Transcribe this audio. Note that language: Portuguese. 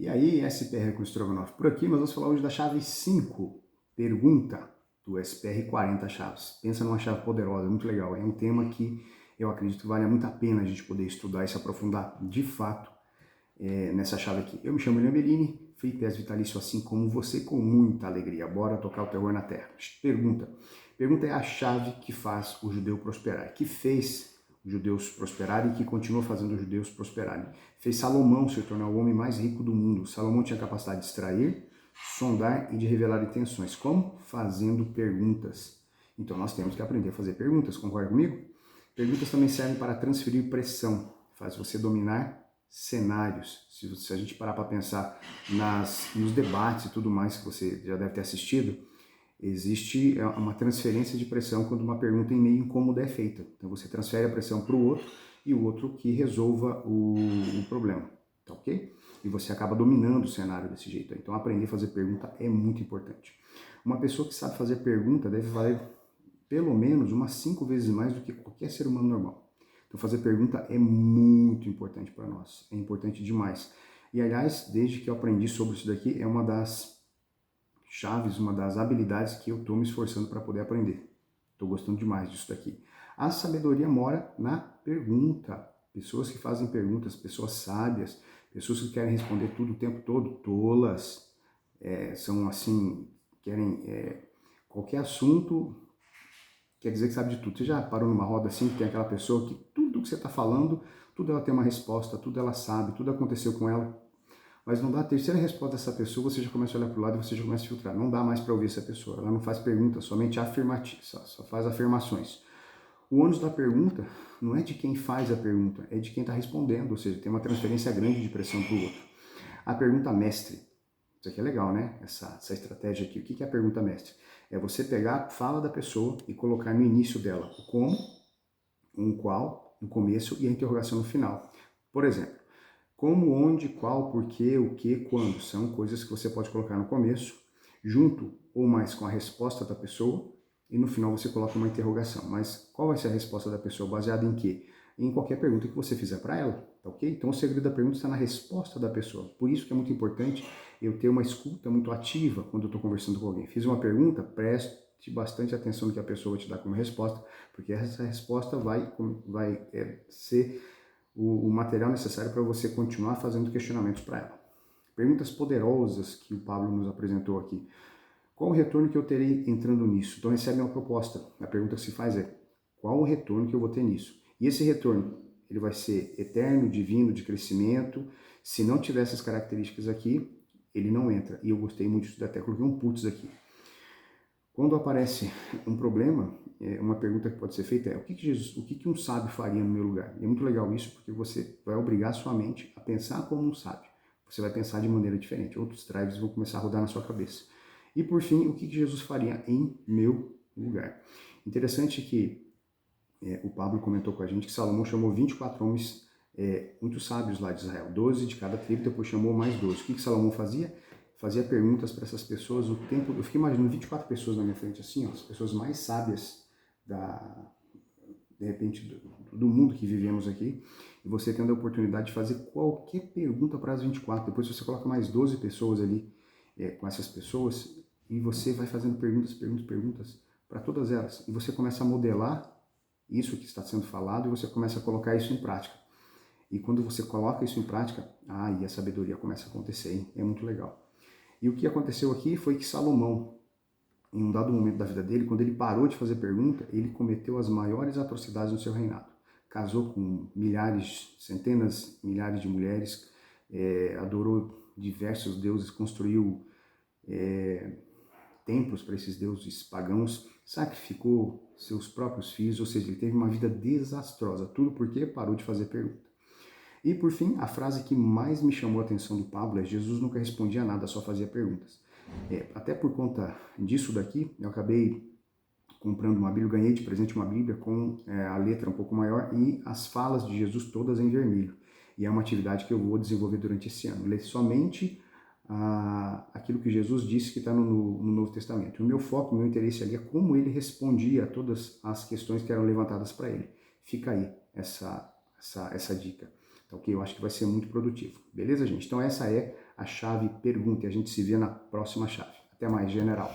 E aí, SPR com estrogonofe por aqui, mas vamos falar hoje da chave 5, pergunta do SPR 40 chaves. Pensa numa chave poderosa, muito legal. É um tema que eu acredito que vale muito a pena a gente poder estudar e se aprofundar de fato nessa chave aqui. Eu me chamo William Bellini, Free Pass vitalício assim como você, com muita alegria. Bora tocar o terror na terra. Pergunta. Pergunta é a chave que faz o judeu prosperar, que fez os judeus prosperarem e que continua fazendo os judeus prosperarem. Fez Salomão se tornar o homem mais rico do mundo. Salomão tinha a capacidade de extrair, sondar e de revelar intenções. Como? Fazendo perguntas. Então nós temos que aprender a fazer perguntas, concorda comigo? Perguntas também servem para transferir pressão, faz você dominar cenários. Se a gente parar para pensar nos debates e tudo mais que você já deve ter assistido, existe uma transferência de pressão quando uma pergunta em meio incômoda é feita. Então você transfere a pressão para o outro e o outro que resolva o problema, tá ok? E você acaba dominando o cenário desse jeito. Então aprender a fazer pergunta é muito importante. Uma pessoa que sabe fazer pergunta deve valer pelo menos umas 5 vezes mais do que qualquer ser humano normal. Então fazer pergunta é muito importante para nós, é importante demais. E aliás, desde que eu aprendi sobre isso daqui, é uma das chaves, uma das habilidades que eu estou me esforçando para poder aprender. Estou gostando demais disso daqui. A sabedoria mora na pergunta. Pessoas que fazem perguntas, pessoas sábias, pessoas que querem responder tudo o tempo todo, tolas, são assim, querem qualquer assunto, quer dizer que sabe de tudo. Você já parou numa roda assim, que tem aquela pessoa que tudo que você está falando, tudo ela tem uma resposta, tudo ela sabe, tudo aconteceu com ela. Mas não dá a terceira resposta dessa pessoa, você já começa a olhar para o lado e você já começa a filtrar. Não dá mais para ouvir essa pessoa. Ela não faz perguntas, somente afirmativas, só faz afirmações. O ônus da pergunta não é de quem faz a pergunta, é de quem está respondendo, ou seja, tem uma transferência grande de pressão para o outro. A pergunta mestre. Isso aqui é legal, né? Essa estratégia aqui. O que é a pergunta mestre? É você pegar a fala da pessoa e colocar no início dela o como, um qual no começo e a interrogação no final. Por exemplo, como, onde, qual, porquê, o que, quando. São coisas que você pode colocar no começo, junto ou mais com a resposta da pessoa, e no final você coloca uma interrogação. Mas qual vai ser a resposta da pessoa? Baseada em quê? Em qualquer pergunta que você fizer para ela, tá ok? Então o segredo da pergunta está na resposta da pessoa. Por isso que é muito importante eu ter uma escuta muito ativa quando eu estou conversando com alguém. Fiz uma pergunta, preste bastante atenção no que a pessoa vai te dar como resposta, porque essa resposta vai ser o material necessário para você continuar fazendo questionamentos para ela. Perguntas poderosas que o Pablo nos apresentou aqui. Qual o retorno que eu terei entrando nisso? Então recebe uma proposta. A pergunta que se faz é, qual o retorno que eu vou ter nisso? E esse retorno, ele vai ser eterno, divino, de crescimento. Se não tiver essas características aqui, ele não entra. E eu gostei muito disso, até coloquei um putz aqui. Quando aparece um problema, uma pergunta que pode ser feita é o que um sábio faria no meu lugar? E é muito legal isso, porque você vai obrigar sua mente a pensar como um sábio. Você vai pensar de maneira diferente. Outros drives vão começar a rodar na sua cabeça. E por fim, o que Jesus faria em meu lugar? Interessante que o Pablo comentou com a gente que Salomão chamou 24 homens muito sábios lá de Israel, 12 de cada tribo, depois chamou mais 12. O que Salomão fazia? Fazia perguntas para essas pessoas o tempo. Eu fiquei imaginando 24 pessoas na minha frente, assim, ó, as pessoas mais sábias de repente, do mundo que vivemos aqui, e você tendo a oportunidade de fazer qualquer pergunta para as 24. Depois você coloca mais 12 pessoas ali com essas pessoas, e você vai fazendo perguntas para todas elas. E você começa a modelar isso que está sendo falado e você começa a colocar isso em prática. E quando você coloca isso em prática, e a sabedoria começa a acontecer, hein? É muito legal. E o que aconteceu aqui foi que Salomão, em um dado momento da vida dele, quando ele parou de fazer pergunta, ele cometeu as maiores atrocidades no seu reinado. Casou com milhares, centenas, milhares de mulheres, adorou diversos deuses, construiu templos para esses deuses pagãos, sacrificou seus próprios filhos, ou seja, ele teve uma vida desastrosa. Tudo porque parou de fazer pergunta. E por fim, a frase que mais me chamou a atenção do Pablo é: Jesus nunca respondia nada, só fazia perguntas. Até por conta disso daqui, eu acabei comprando uma Bíblia, ganhei de presente uma Bíblia com a letra um pouco maior e as falas de Jesus todas em vermelho. E é uma atividade que eu vou desenvolver durante esse ano. Ler somente aquilo que Jesus disse que está no Novo Testamento. O meu foco, o meu interesse ali é como ele respondia a todas as questões que eram levantadas para ele. Fica aí essa dica. Então, ok? Eu acho que vai ser muito produtivo. Beleza, gente? Então essa é a chave pergunta. E a gente se vê na próxima chave. Até mais, general.